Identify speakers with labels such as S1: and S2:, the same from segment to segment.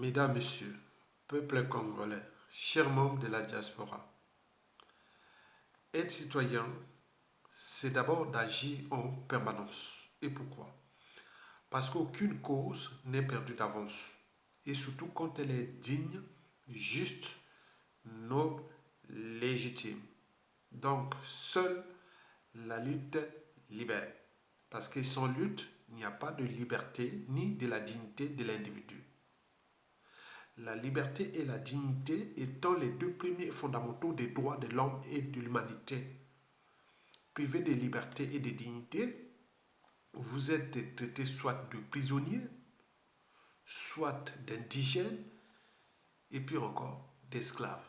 S1: Mesdames, Messieurs, peuple congolais, chers membres de la diaspora, être citoyen, c'est d'abord d'agir en permanence. Et pourquoi? Parce qu'aucune cause n'est perdue d'avance. Et surtout quand elle est digne, juste, noble, légitime. Donc, seule la lutte libère. Parce que sans lutte, il n'y a pas de liberté ni de la dignité de l'individu. La liberté et la dignité étant les deux premiers fondamentaux des droits de l'homme et de l'humanité. Privé de liberté et de dignité, vous êtes traité soit de prisonnier, soit d'indigène, et puis encore d'esclave.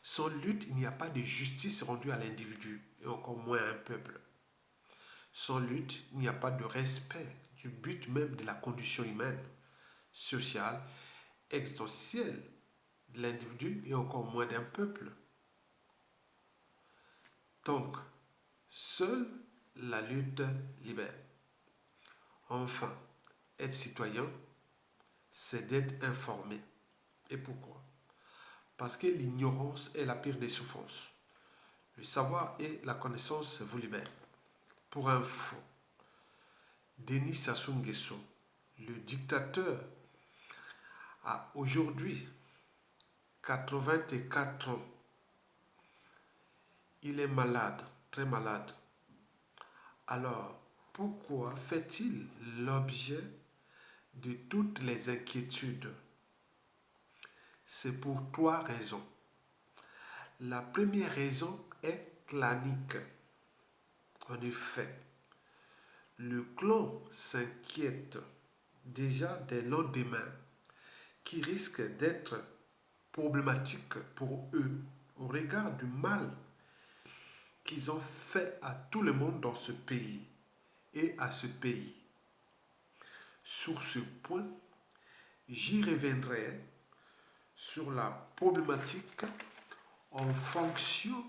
S1: Sans lutte, il n'y a pas de justice rendue à l'individu, et encore moins à un peuple. Sans lutte, il n'y a pas de respect du but même de la condition humaine, sociale, existentielle de l'individu et encore moins d'un peuple. Donc, seule la lutte libère. Enfin, être citoyen, c'est d'être informé. Et pourquoi? Parce que l'ignorance est la pire des souffrances. Le savoir et la connaissance vous libèrent. Pour info, Denis Sassou Nguesso, le dictateur, a aujourd'hui 84 ans. Il est malade, très malade. Alors, pourquoi fait-il l'objet de toutes les inquiétudes? C'est pour trois raisons. La première raison est clanique. En effet, le clan s'inquiète déjà des lendemains qui risquent d'être problématiques pour eux au regard du mal qu'ils ont fait à tout le monde dans ce pays et à ce pays. Sur ce point, j'y reviendrai sur la problématique en fonction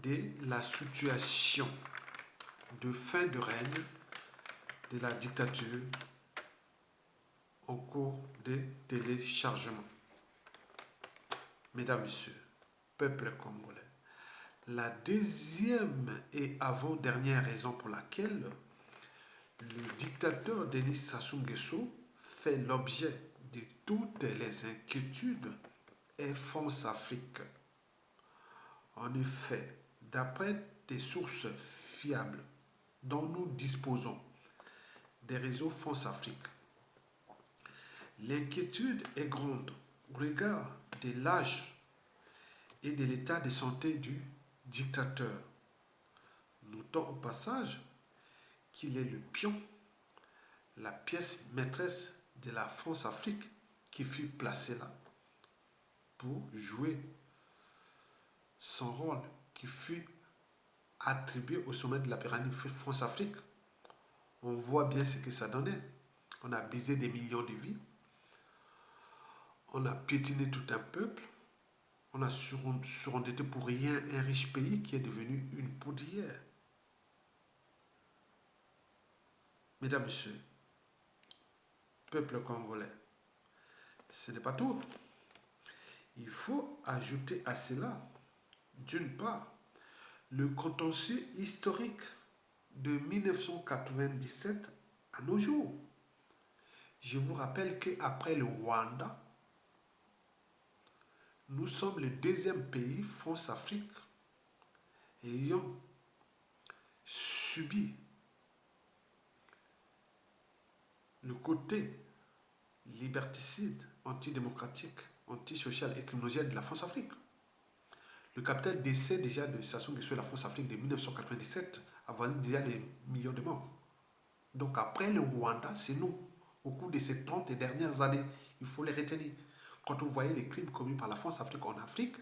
S1: de la situation de fin de règne de la dictature au cours des téléchargements. Mesdames, Messieurs, peuple congolais, la deuxième et avant-dernière raison pour laquelle le dictateur Denis Sassou Nguesso fait l'objet de toutes les inquiétudes est France-Afrique. En effet, d'après des sources fiables dont nous disposons, des réseaux France-Afrique, l'inquiétude est grande au regard de l'âge et de l'état de santé du dictateur. Notons au passage qu'il est le pion, la pièce maîtresse de la France-Afrique qui fut placée là pour jouer son rôle qui fut attribué au sommet de la pyramide France-Afrique. On voit bien ce que ça donnait. On a brisé des millions de vies. On a piétiné tout un peuple. On a surendetté pour rien un riche pays qui est devenu une poudrière. Mesdames, Messieurs, peuple congolais, ce n'est pas tout. Il faut ajouter à cela, d'une part, le contentieux historique de 1997 à nos jours. Je vous rappelle qu'après le Rwanda, nous sommes le deuxième pays, France-Afrique, ayant subi le côté liberticide, antidémocratique, antisocial et criminogène de la France-Afrique. Le capital décès déjà de Sassou Nguesso et la France-Afrique de 1997 avoisine déjà les millions de morts. Donc après le Rwanda, c'est nous. Au cours de ces 30 dernières années, il faut les retenir. Quand vous voyez les crimes commis par la France-Afrique en Afrique,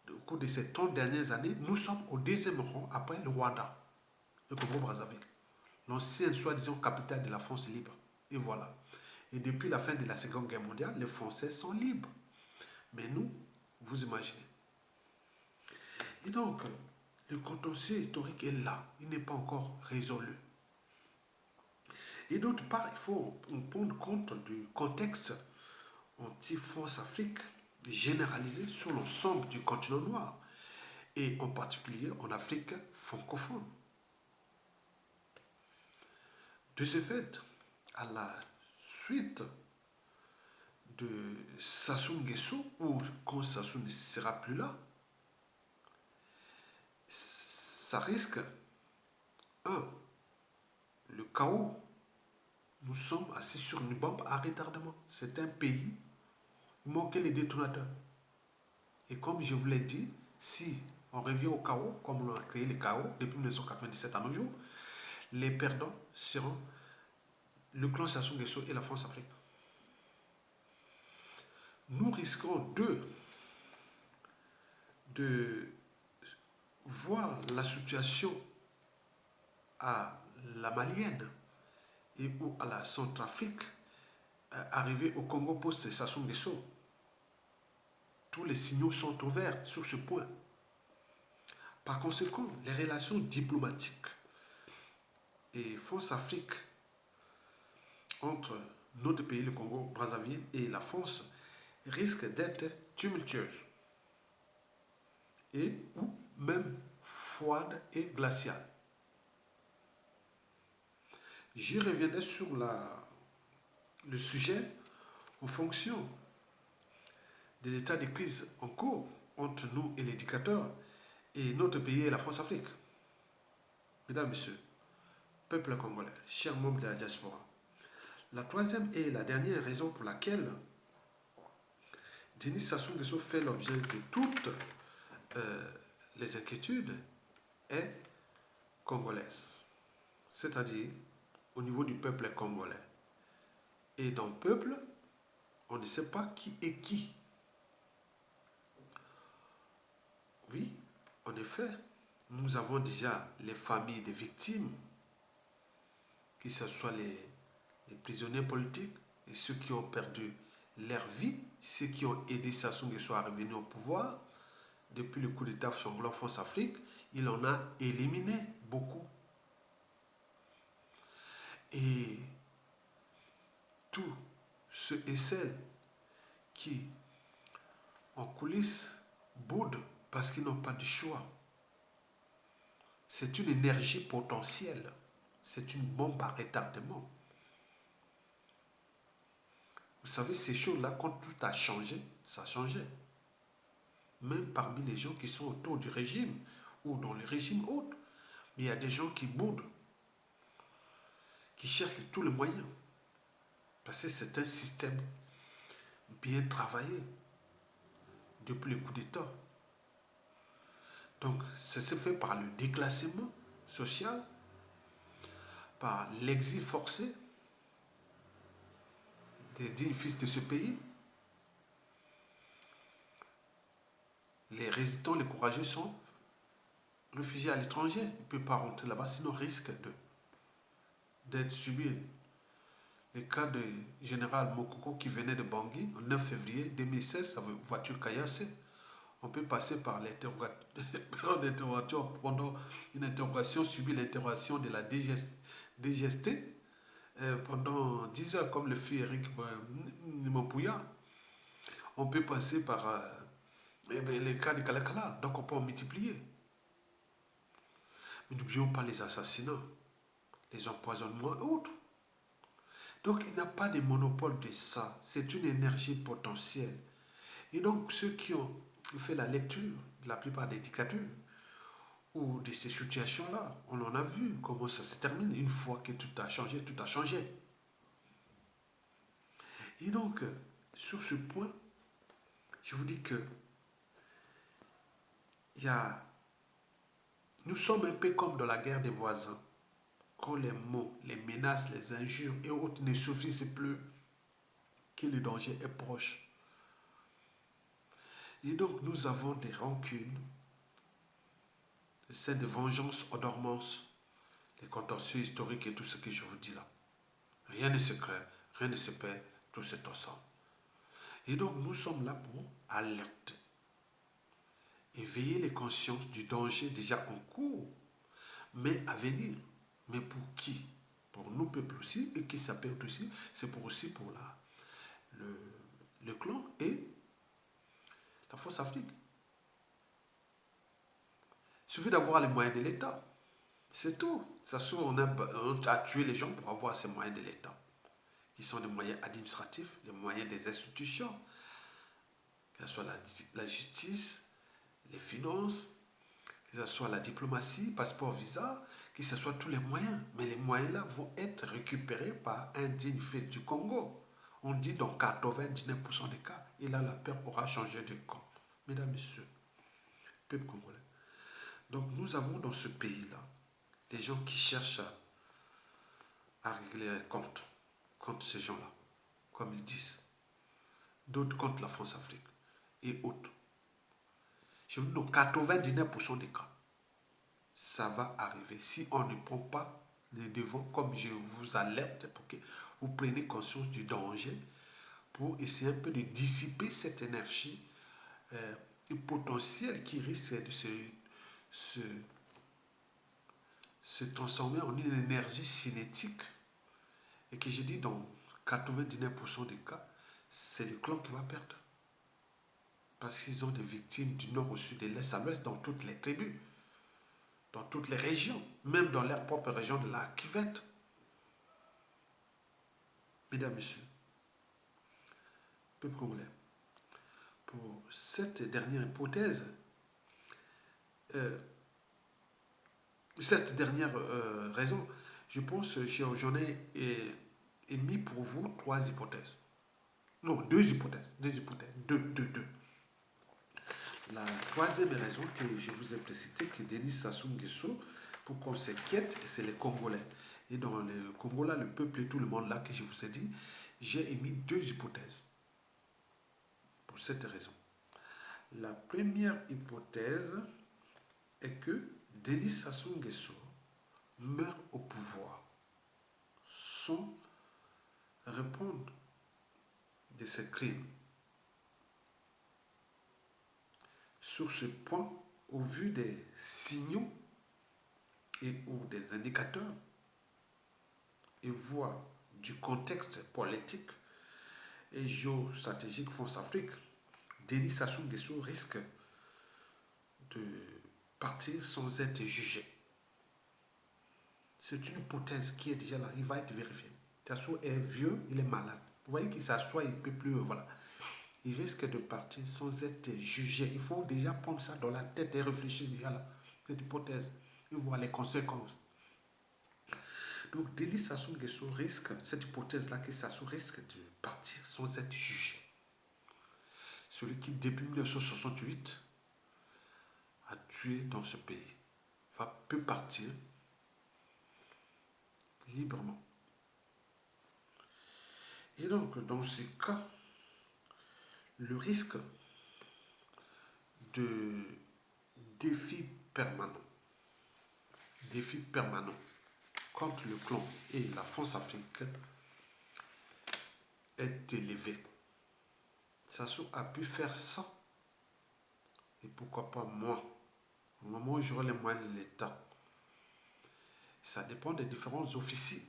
S1: au cours de ces 30 dernières années, nous sommes au deuxième rang après le Rwanda, le Congo-Brazzaville, l'ancienne soi-disant capitale de la France libre. Et voilà. Et depuis la fin de la Seconde Guerre mondiale, les Français sont libres. Mais nous, vous imaginez. Et donc, le contentieux historique est là. Il n'est pas encore résolu. Et d'autre part, il faut prendre compte du contexte anti-France-Afrique généralisé sur l'ensemble du continent noir et en particulier en Afrique francophone. De ce fait, à la suite de Sassou Nguesso, ou quand Sassou ne sera plus là, ça risque, un, le chaos. Nous sommes assis sur une bombe à retardement. C'est un pays, il manquait les détonateurs. Et comme je vous l'ai dit, si on revient au chaos, comme on a créé le chaos depuis 1997 à nos jours, les perdants seront le clan Sassou Nguesso et la France-Afrique. Nous risquons de voir la situation à la Malienne et ou à la Centrafrique arriver au Congo post-Sassou Nguesso. Tous les signaux sont ouverts sur ce point. Par conséquent, les relations diplomatiques et France-Afrique entre notre pays, le Congo, Brazzaville et la France risquent d'être tumultueuses et ou même froides et glaciales. J'y reviendrai sur le sujet en fonction de l'état de crise en cours entre nous et l'éducateur et notre pays et la France-Afrique. Mesdames, Messieurs, peuple congolais, chers membres de la diaspora, la troisième et la dernière raison pour laquelle Denis Sassou Nguesso fait l'objet de toutes les inquiétudes est congolaise, c'est-à-dire au niveau du peuple congolais. Et dans le peuple, on ne sait pas qui est qui. Oui, en effet, nous avons déjà les familles des victimes, que ce soit les prisonniers politiques et ceux qui ont perdu leur vie, ceux qui ont aidé Sassou Nguesso à revenir au pouvoir. Depuis le coup d'État sanglant France-Afrique, il en a éliminé beaucoup. Et tous ceux et celles qui, en coulisses, boudent parce qu'ils n'ont pas de choix. C'est une énergie potentielle. C'est une bombe à retardement. Vous savez, ces choses-là, quand tout a changé, ça a changé. Même parmi les gens qui sont autour du régime ou dans le régime autre. Mais il y a des gens qui boudent, qui cherchent tous les moyens. Parce que c'est un système bien travaillé depuis le coup d'État. Donc, ça se fait par le déclassement social, par l'exil forcé des dignes fils de ce pays. Les résistants, les courageux sont réfugiés à l'étranger. Ils ne peuvent pas rentrer là-bas, sinon risquent d'être subis. Le cas du général Mokoko qui venait de Bangui en 9 février 2016 avec voiture caillassée. On peut passer par l'interrogatoire pendant une interrogation, subir l'interrogation de la DGST pendant 10 heures, comme le fit Eric Mopouya. On peut passer par les cas de Kalakala, donc on peut en multiplier. Mais n'oublions pas les assassinats, les empoisonnements et autres. Donc il n'y a pas de monopole de ça, c'est une énergie potentielle. Et donc ceux qui ont fait la lecture de la plupart des dictatures ou de ces situations-là, on en a vu comment ça se termine. Une fois que tout a changé, tout a changé. Et donc, sur ce point, je vous dis que nous sommes un peu comme dans la guerre des voisins. Quand les mots, les menaces, les injures et autres ne suffisent plus, que le danger est proche. Et donc, nous avons des rancunes, des scènes de vengeance en dormance, les contentieux historiques et tout ce que je vous dis là. Rien ne se crée, rien ne se perd, tout c'est ensemble. Et donc, nous sommes là pour alerter, éveiller les consciences du danger déjà en cours, mais à venir. Mais pour qui? pour nos peuples aussi, et qui ça perd aussi, c'est pour aussi pour le clan et la force Afrique. Il suffit d'avoir les moyens de l'État. C'est tout. Ça se trouve, on a tué les gens pour avoir ces moyens de l'État, qui sont des moyens administratifs, les moyens des institutions, que ce soit la justice, les finances, que ce soit la diplomatie, passeport, visa, que ce soit tous les moyens. Mais les moyens-là vont être récupérés par un digne fils du Congo. On dit dans 99% des cas, et là la paix aura changé de camp. Mesdames, Messieurs, peuple congolais. Donc nous avons dans ce pays-là des gens qui cherchent à régler les comptes contre ces gens-là, comme ils disent. D'autres contre la France-Afrique et autres. Je vous dis, dans 99% des cas, ça va arriver si on ne prend pas les devants, comme je vous alerte, pour que vous preniez conscience du danger, pour essayer un peu de dissiper cette énergie potentielle qui risque de se, se transformer en une énergie cinétique. Et que j'ai dit dans 99% des cas, c'est le clan qui va perdre. Parce qu'ils ont des victimes du nord au sud, de l'est à l'ouest, dans toutes les tribus, dans toutes les régions, même dans leur propre région de la Cuvette. Mesdames, Messieurs, peuple congolais, pour cette dernière hypothèse, cette dernière raison, je pense que j'en ai émis pour vous 3 hypothèses. Non, 2 hypothèses. 2 hypothèses. 2. La troisième raison que je vous ai précité, que Denis Sassou Nguesso, pour qu'on s'inquiète, c'est les Congolais. Et dans le Congo, là, le peuple et tout le monde là que je vous ai dit, j'ai émis 2 hypothèses. Pour cette raison. La première hypothèse est que Denis Sassou Nguesso meurt au pouvoir sans répondre de ses crimes. Sur ce point, au vu des signaux et ou des indicateurs et voire du contexte politique et géostratégique France-Afrique, Denis Sassou Nguesso risque de partir sans être jugé. C'est une hypothèse qui est déjà là, il va être vérifié. Sassou est vieux, il est malade. Vous voyez qu'il s'assoit, il ne peut plus, voilà. Il risque de partir sans être jugé. Il faut déjà prendre ça dans la tête et réfléchir déjà là, cette hypothèse, et voir les conséquences. Donc, Denis Sassou Nguesso risque, cette hypothèse-là, que Sassou risque de partir sans être jugé. Celui qui, depuis 1968, a tué dans ce pays, peut partir librement. Et donc, dans ces cas, le risque de défi permanent contre le clan et la France-Afrique est élevé. Sassou a pu faire ça. Et pourquoi pas moi? Au moment où j'aurai les moyens de l'État. Ça dépend des différentes officines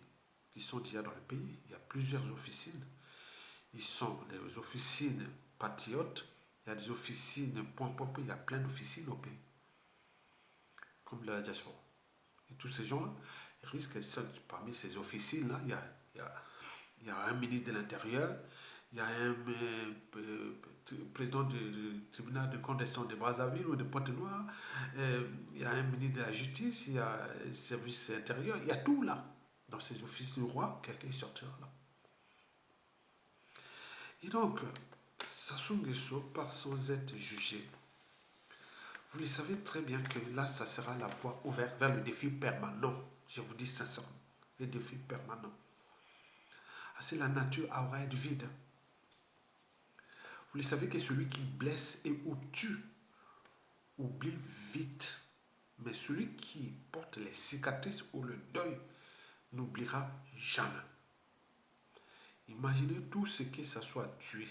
S1: qui sont déjà dans le pays. Il y a plusieurs officines. Ils sont les officines patriotes. Il y a des officines point, il y a plein d'officines au pays. Comme la diaspora. Et tous ces gens-là, ils risquent, parmi ces officines-là, il y a un ministre de l'Intérieur, il y a un président du tribunal de grande instance de Brazzaville ou de Pointe-Noire, il y a un ministre de la Justice, il y a le service intérieur, il y a tout là. Dans ces offices du roi, quelqu'un sortira là. Et donc, Sassou Nguesso part sans être jugé. Vous le savez très bien que là, ça sera la voie ouverte vers le défi permanent. Je vous dis sincèrement, le défi permanent. C'est la nature aura être vide. Vous le savez que celui qui blesse et ou tue oublie vite. Mais celui qui porte les cicatrices ou le deuil n'oubliera jamais. Imaginez tout ce que ça soit tué.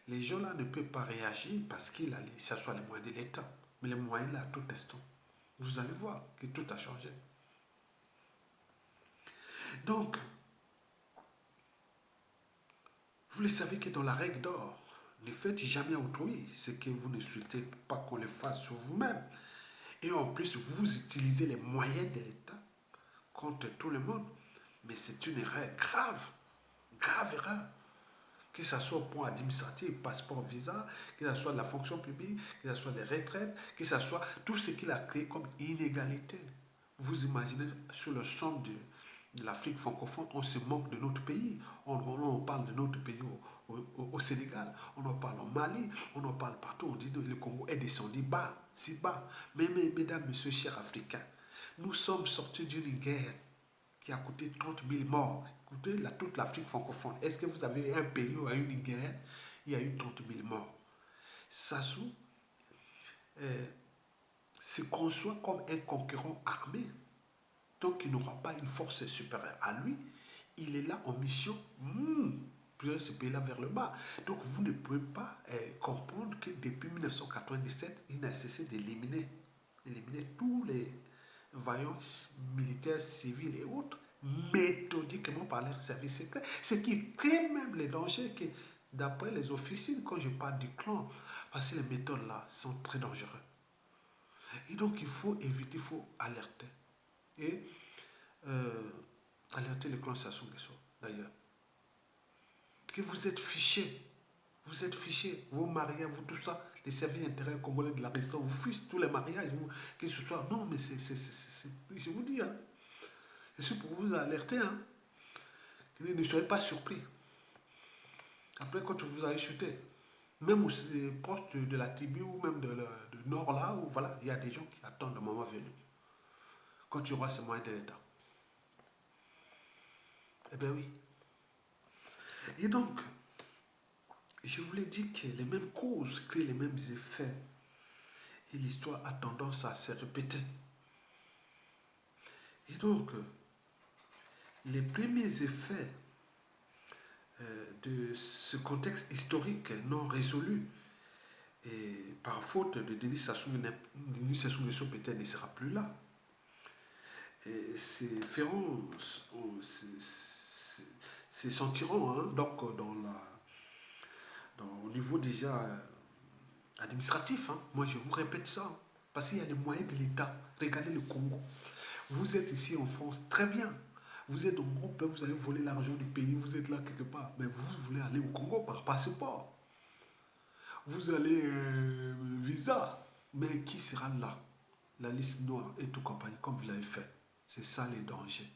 S1: Les gens là ne peuvent pas réagir parce qu'il a ça soit les moyens de l'État. Mais les moyens là à tout instant. Vous allez voir que tout a changé. Donc, vous le savez que dans la règle d'or, ne faites jamais à autrui ce que vous ne souhaitez pas qu'on le fasse sur vous-même. Et en plus, vous utilisez les moyens de l'État contre tout le monde. Mais c'est une erreur grave, grave erreur. Que ce soit au point administratif, passeport, visa, que ce soit la fonction publique, que ce soit les retraites, que ce soit tout ce qu'il a créé comme inégalité. Vous imaginez, sur le centre de l'Afrique francophone, on se moque de notre pays. On parle de notre pays au Sénégal, on en parle au Mali, on en parle partout. On dit que le Congo est descendu bas, si bas. Mais mesdames, messieurs, chers Africains, nous sommes sortis d'une guerre qui a coûté 30 000 morts. Écoutez, toute l'Afrique francophone. Est-ce que vous avez un pays où il y a eu une guerre, il y a eu 30 000 morts? Sassou se conçoit comme un concurrent armé. Donc il n'aura pas une force supérieure à lui. Il est là en mission pour ce pays-là vers le bas. Donc vous ne pouvez pas comprendre que depuis 1997, il n'a cessé d'éliminer tous les vaillants militaires, civils et autres, méthodiquement par leurs services secrets. Ce qui crée même les dangers que, d'après les officines, quand je parle du clan, parce que les méthodes là sont très dangereuses. Et donc il faut éviter, il faut alerter. Et alerter le clan Sassou Nguesso, d'ailleurs. Que vous êtes fichés. Vous êtes fichés. Vos mariages, vous tout ça, les services intérieurs congolais de la résistance, vous fichez tous les mariages, que ce soit. Non, mais je vous dis, hein, c'est pour vous alerter. Hein. Ne soyez pas surpris. Après, quand vous allez chuter, même aussi proche de la Tibie ou même du nord là, où voilà, il y a des gens qui attendent le moment venu. Quand tu auras ce moyen de l'État. Eh bien oui. Et donc, je vous l'ai dit que les mêmes causes créent les mêmes effets. Et l'histoire a tendance à se répéter. Et donc, les premiers effets de ce contexte historique non résolu, et par faute de Denis Sassou Nguesso peut-être ne sera plus là. Et ces ferrons se sentiront hein, donc au niveau déjà administratif. Hein. Moi je vous répète ça, hein, parce qu'il y a des moyens de l'État. Regardez le Congo. Vous êtes ici en France, très bien. Vous êtes au groupe, vous allez voler l'argent du pays, vous êtes là quelque part. Mais vous voulez aller au Congo par passeport. Vous allez visa. Mais qui sera là? La liste noire et tout compagnie, comme vous l'avez fait. C'est ça les dangers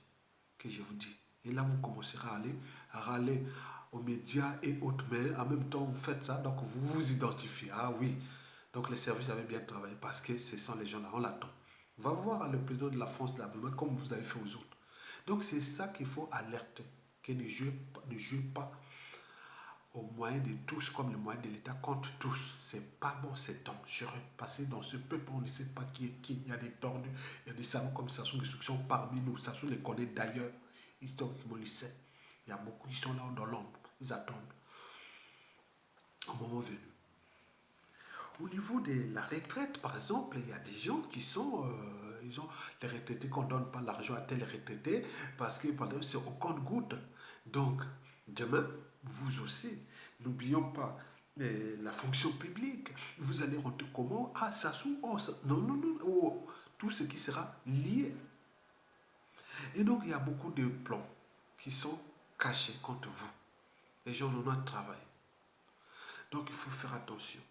S1: que je vous dis. Et là, vous commencerez à aller râler aux médias et autres. Mais en même temps, vous faites ça, donc vous vous identifiez. Ah oui, donc les services avaient bien travaillé parce que ce sont les gens là, on l'attend. Va voir le président de la France de la Belgique comme vous avez fait aux autres. Donc c'est ça qu'il faut alerter, que ne jouez pas aux moyens de tous comme les moyens de l'État contre tous. C'est pas bon, c'est dangereux. Parce que dans ce peuple, on ne sait pas qui est qui. Il y a des tordus, il y a des salons comme ça, qui sont parmi nous. Ça les connaît d'ailleurs. Historiquement, ils le savent. Il y a beaucoup qui sont là dans l'ombre. Ils attendent au moment venu. Au niveau de la retraite, par exemple, il y a des gens qui sont, ils ont les retraités qu'on ne donne pas l'argent à tel retraité parce que, par exemple, c'est au compte-goutte. Donc, demain, vous aussi, n'oublions pas la fonction publique. Vous allez rentrer comment? Ah, ça sous, oh, ça, non, non, non, oh, tout ce qui sera lié. Et donc, il y a beaucoup de plans qui sont cachés contre vous. Les gens en ont travaillé. Donc, il faut faire attention.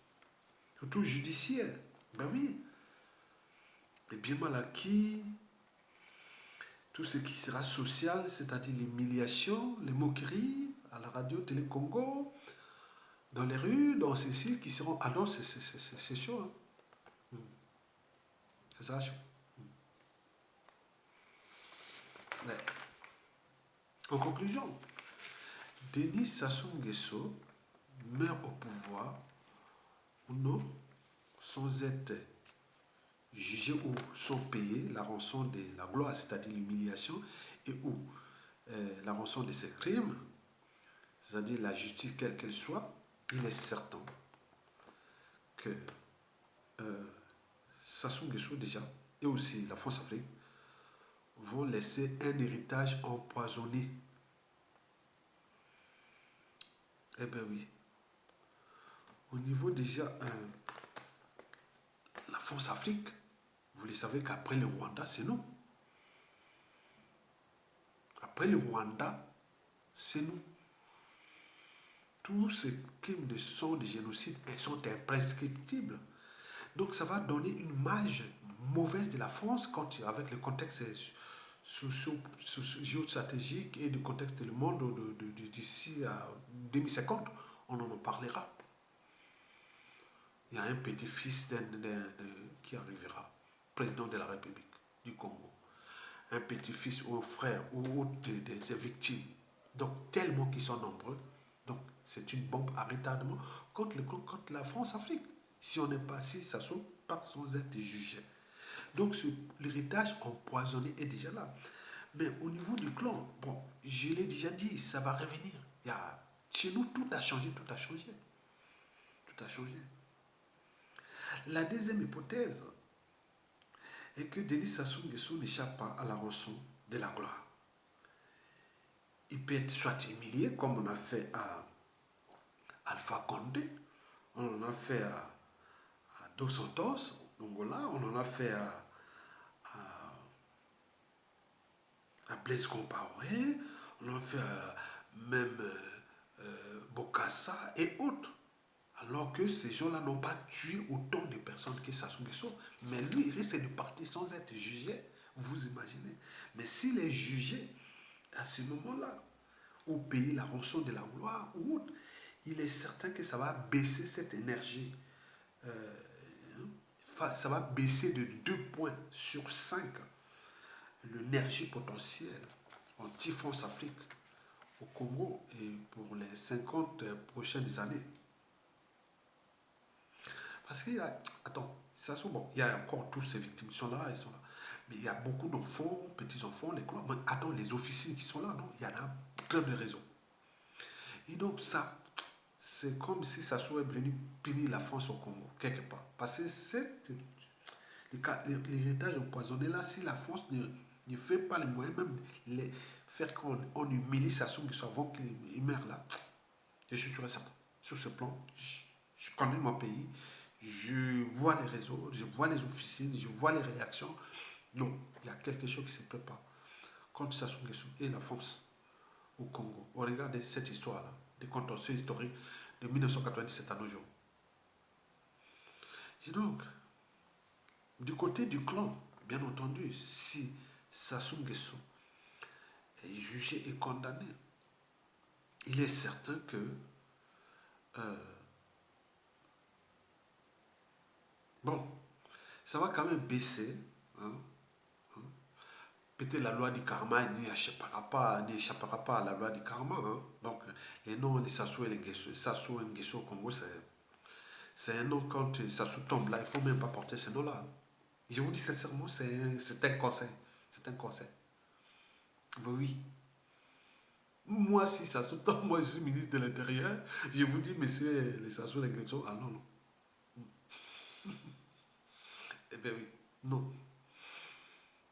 S1: Surtout judiciaire. Ben oui. Les biens mal acquis, tout ce qui sera social, c'est-à-dire l'humiliation, les moqueries à la radio Télé Congo, dans les rues, dans ces sites qui seront... Ah non, c'est chaud. Hein. C'est ça chaud. Mais, en conclusion, Denis Sassou Nguesso meurt au pouvoir ou non sans être jugés ou sont payés la rançon de la gloire, c'est-à-dire l'humiliation, et ou la rançon de ses crimes, c'est-à-dire la justice quelle qu'elle soit, il est certain que Sassou Nguesso déjà, et aussi la France-Afrique, vont laisser un héritage empoisonné. Eh bien oui. Au niveau déjà, la France Afrique, vous le savez qu'après le Rwanda, c'est nous. Après le Rwanda, c'est nous. Tous ces crimes de sang, de génocide, ils sont imprescriptibles. Donc ça va donner une image mauvaise de la France quand, avec le contexte géostratégique et du contexte du monde d'ici à 2050. On en parlera. Il y a un petit-fils qui arrivera, président de la République du Congo. Un petit-fils ou un frère ou des victimes. Donc tellement qu'ils sont nombreux. Donc c'est une bombe à retardement contre la France-Afrique. Si on n'est pas, si ça saute pas sans être jugé. Donc l'héritage empoisonné est déjà là. Mais au niveau du clan, bon, je l'ai déjà dit, ça va revenir. Chez nous, tout a changé, tout a changé. Tout a changé. La deuxième hypothèse est que Denis Sassou Nguesso n'échappe pas à la rançon de la gloire. Il peut être soit humilié, comme on a fait à Alpha Condé, on en a fait à Dos Santos, Angola, on en a fait à Blaise Compaoré, on en a fait même Bokassa et autres. Alors que ces gens-là n'ont pas tué autant de personnes que Sassou Nguesso. Mais lui, il risque de partir sans être jugé. Vous imaginez. Mais s'il est jugé à ce moment-là, ou payer la rançon de la gloire ou autre, il est certain que ça va baisser cette énergie. Ça va baisser de 2 points sur 5 l'énergie potentielle anti-France Afrique au Congo et pour les 50 prochaines années. Parce qu'il y a, attends, ça sont bon, il y a encore tous ces victimes, ils sont là, ils sont là. Mais il y a beaucoup d'enfants, petits-enfants, les quoi. Mais attends, les officiers qui sont là, non, il y en a plein de raisons. Et donc ça, c'est comme si ça soit venu punir la France au Congo, quelque part. Parce que l'héritage empoisonné là, si la France ne fait pas les moyens, même les faire qu'on humilie Sassou Nguesso avant qu'il meure là, je suis sûr et certain. Sur ce plan, je connais mon pays, je vois les réseaux, je vois les officiers, je vois les réactions. Non, il y a quelque chose qui se prépare contre Sassou Nguesso et la France au Congo. On regarde cette histoire-là, des contentieux historiques de 1997 à nos jours. Et donc, du côté du clan, bien entendu, si Sassou Nguesso est jugé et condamné, il est certain que bon, ça va quand même baisser. Hein. Peut-être la loi du karma n'échappera pas à la loi du karma. Hein. Donc, les noms de Sassou et Sassou Nguesso au Congo, c'est un nom quand Sassou tombe là, il ne faut même pas porter ce nom-là. Je vous dis sincèrement, c'est un conseil. C'est un conseil. Oui. Moi, si Sassou tombe, moi je suis ministre de l'Intérieur, je vous dis, monsieur les Sassou Nguesso, ah non, non. Eh bien oui. Non.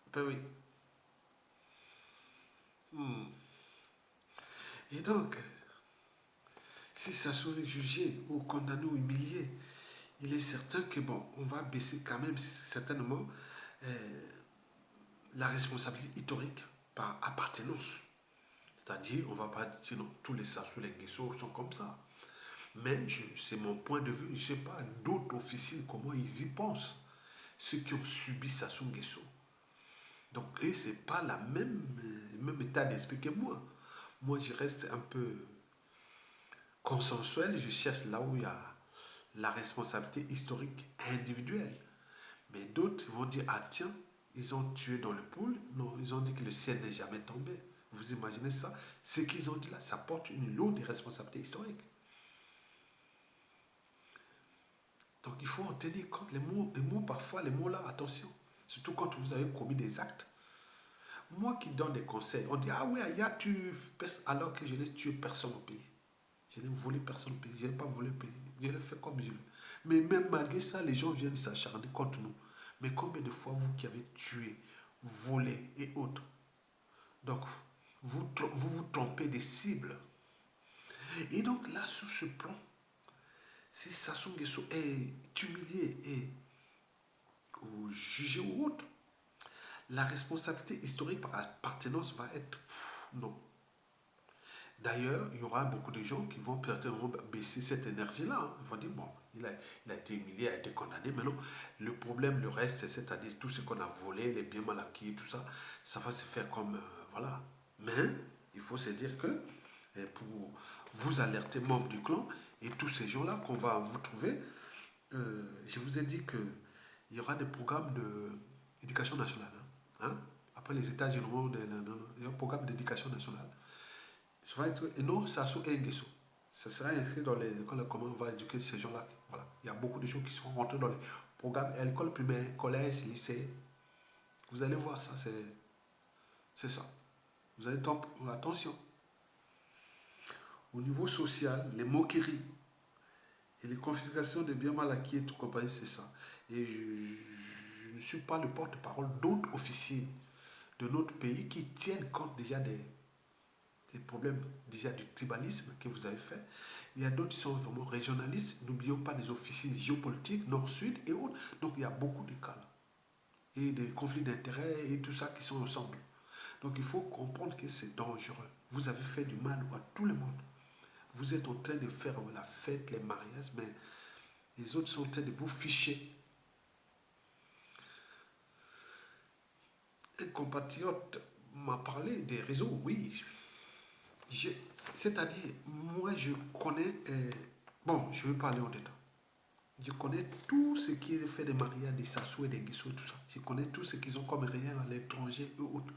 S1: Eh bien oui. Et donc, si Sassou est jugé ou condamné ou humilié, il est certain que bon, on va baisser quand même certainement euh, la responsabilité historique par appartenance. C'est-à-dire, on ne va pas dire non, tous les Sassou Nguesso sont comme ça. Mais c'est mon point de vue. Je ne sais pas d'autres officiers comment ils y pensent. Ceux qui ont subi Sassou Nguesso. Donc eux, ce n'est pas même état d'esprit que moi. Moi, je reste un peu consensuel. Je cherche là où il y a la responsabilité historique individuelle. Mais d'autres vont dire, ah tiens, ils ont tué dans le pool. Non, ils ont dit que le ciel n'est jamais tombé. Vous imaginez ça? Ce qu'ils ont dit là, ça porte une lourde responsabilité historique. Donc il faut en tenir compte. Les mots parfois, les mots là, attention. Surtout quand vous avez commis des actes. Moi qui donne des conseils, on dit, ah oui, il y a tu, alors que je n'ai tué personne au pays. Je n'ai volé personne au pays. Je n'ai pas volé le pays. Je l'ai fait comme je veux. Mais même malgré ça, les gens viennent s'acharner contre nous. Mais combien de fois, vous qui avez tué, voler et autres. Donc, vous trompez des cibles. Et donc là, sur ce plan, si Sassou Nguesso est humilié et ou jugé ou autre, la responsabilité historique par appartenance va être non. D'ailleurs, il y aura beaucoup de gens qui vont peut-être baisser cette énergie-là. Hein. Ils vont dire, bon, il a été humilié, il a été condamné, mais non, le problème, le reste, c'est-à-dire tout ce qu'on a volé, les biens mal acquis, tout ça, ça va se faire comme, voilà. Mais, il faut se dire que, pour vous alerter, membres du clan, et tous ces gens-là qu'on va vous trouver, je vous ai dit qu'il y aura des programmes d'éducation nationale. Hein. Hein. Après les états généraux, il y a un programme d'éducation nationale. Et non, Sassou Nguesso. Ça sera inscrit dans les écoles, comment on va éduquer ces gens-là. Voilà. Il y a beaucoup de gens qui sont rentrés dans les programmes à l'école primaire, collège, lycée. Vous allez voir ça, c'est ça. Vous allez attention. Au niveau social, les moqueries et les confiscations de biens mal acquis et tout compagnie, c'est ça. Et je ne suis pas le porte-parole d'autres officiers de notre pays qui tiennent compte déjà des problèmes déjà du tribalisme que vous avez fait. Il y a d'autres qui sont vraiment régionalistes. N'oublions pas des officiers géopolitiques, nord-sud et autres. Donc il y a beaucoup de cas là. Et des conflits d'intérêts et tout ça qui sont ensemble. Donc il faut comprendre que c'est dangereux. Vous avez fait du mal à tout le monde. Vous êtes en train de faire la fête, les mariages, mais les autres sont en train de vous ficher. Un compatriote m'a parlé des réseaux, oui. C'est-à-dire, moi je connais, bon, je vais parler en détail. Je connais tout ce qui est fait des mariages, des Sassou et des Nguesso, tout ça. Je connais tout ce qu'ils ont comme rien à l'étranger et autres.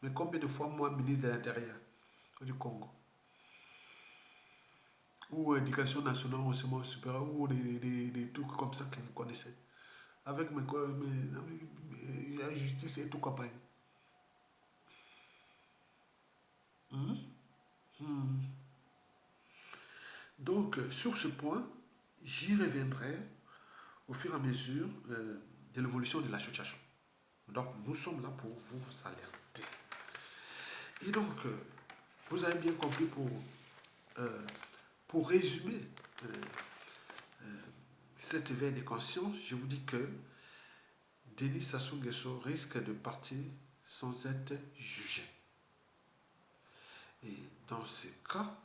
S1: Mais combien de fois, moi, ministre de l'Intérieur du Congo, ou éducation nationale, ou enseignement supérieur, ou des trucs comme ça que vous connaissez, avec la justice et tout compagnie. Hmm? Hmm. Donc, sur ce point, j'y reviendrai au fur et à mesure de l'évolution de l'association. Donc, nous sommes là pour vous alerter. Et donc, vous avez bien compris euh, pour résumer euh, cet éveil de conscience, je vous dis que Denis Sassou Nguesso risque de partir sans être jugé. Et dans ce cas,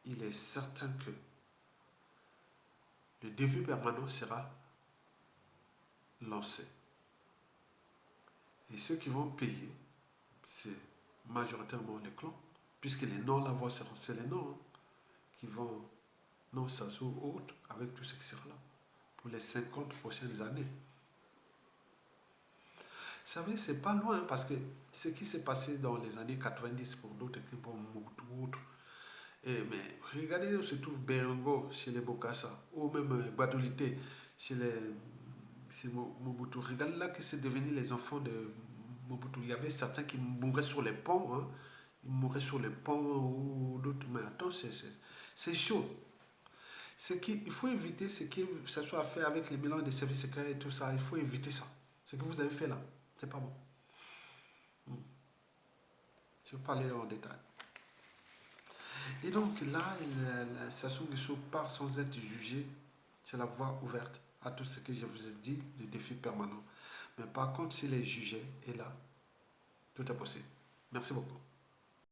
S1: il est certain que le défi permanent sera lancé. Et ceux qui vont payer, c'est majoritairement les clans, puisque les noms là, c'est les noms qui vont, non Sassou ou autres, avec tout ce qui sera là, pour les 50 prochaines années. Vous savez, c'est pas loin parce que ce qui s'est passé dans les années 90 pour d'autres équipes, pour Mobutu ou autres, mais regardez où se trouve Berengo chez les Bokassa, ou même Badolité chez Mobutu. Regardez là que c'est devenu les enfants de Mobutu. Il y avait certains qui mouraient sur les ponts, hein. Ils mouraient sur les ponts ou d'autres. Mais attends, c'est chaud. Il faut éviter ce que ça soit fait avec les mélanges des services secrets et tout ça. Il faut éviter ça. Ce que vous avez fait là, c'est pas bon. Je vais parler en détail. Et donc là, Sassou Nguesso part sans être jugé. C'est la voie ouverte à tout ce que je vous ai dit, le défi permanent. Mais par contre, s'il est jugé, et là, tout est possible. Merci beaucoup.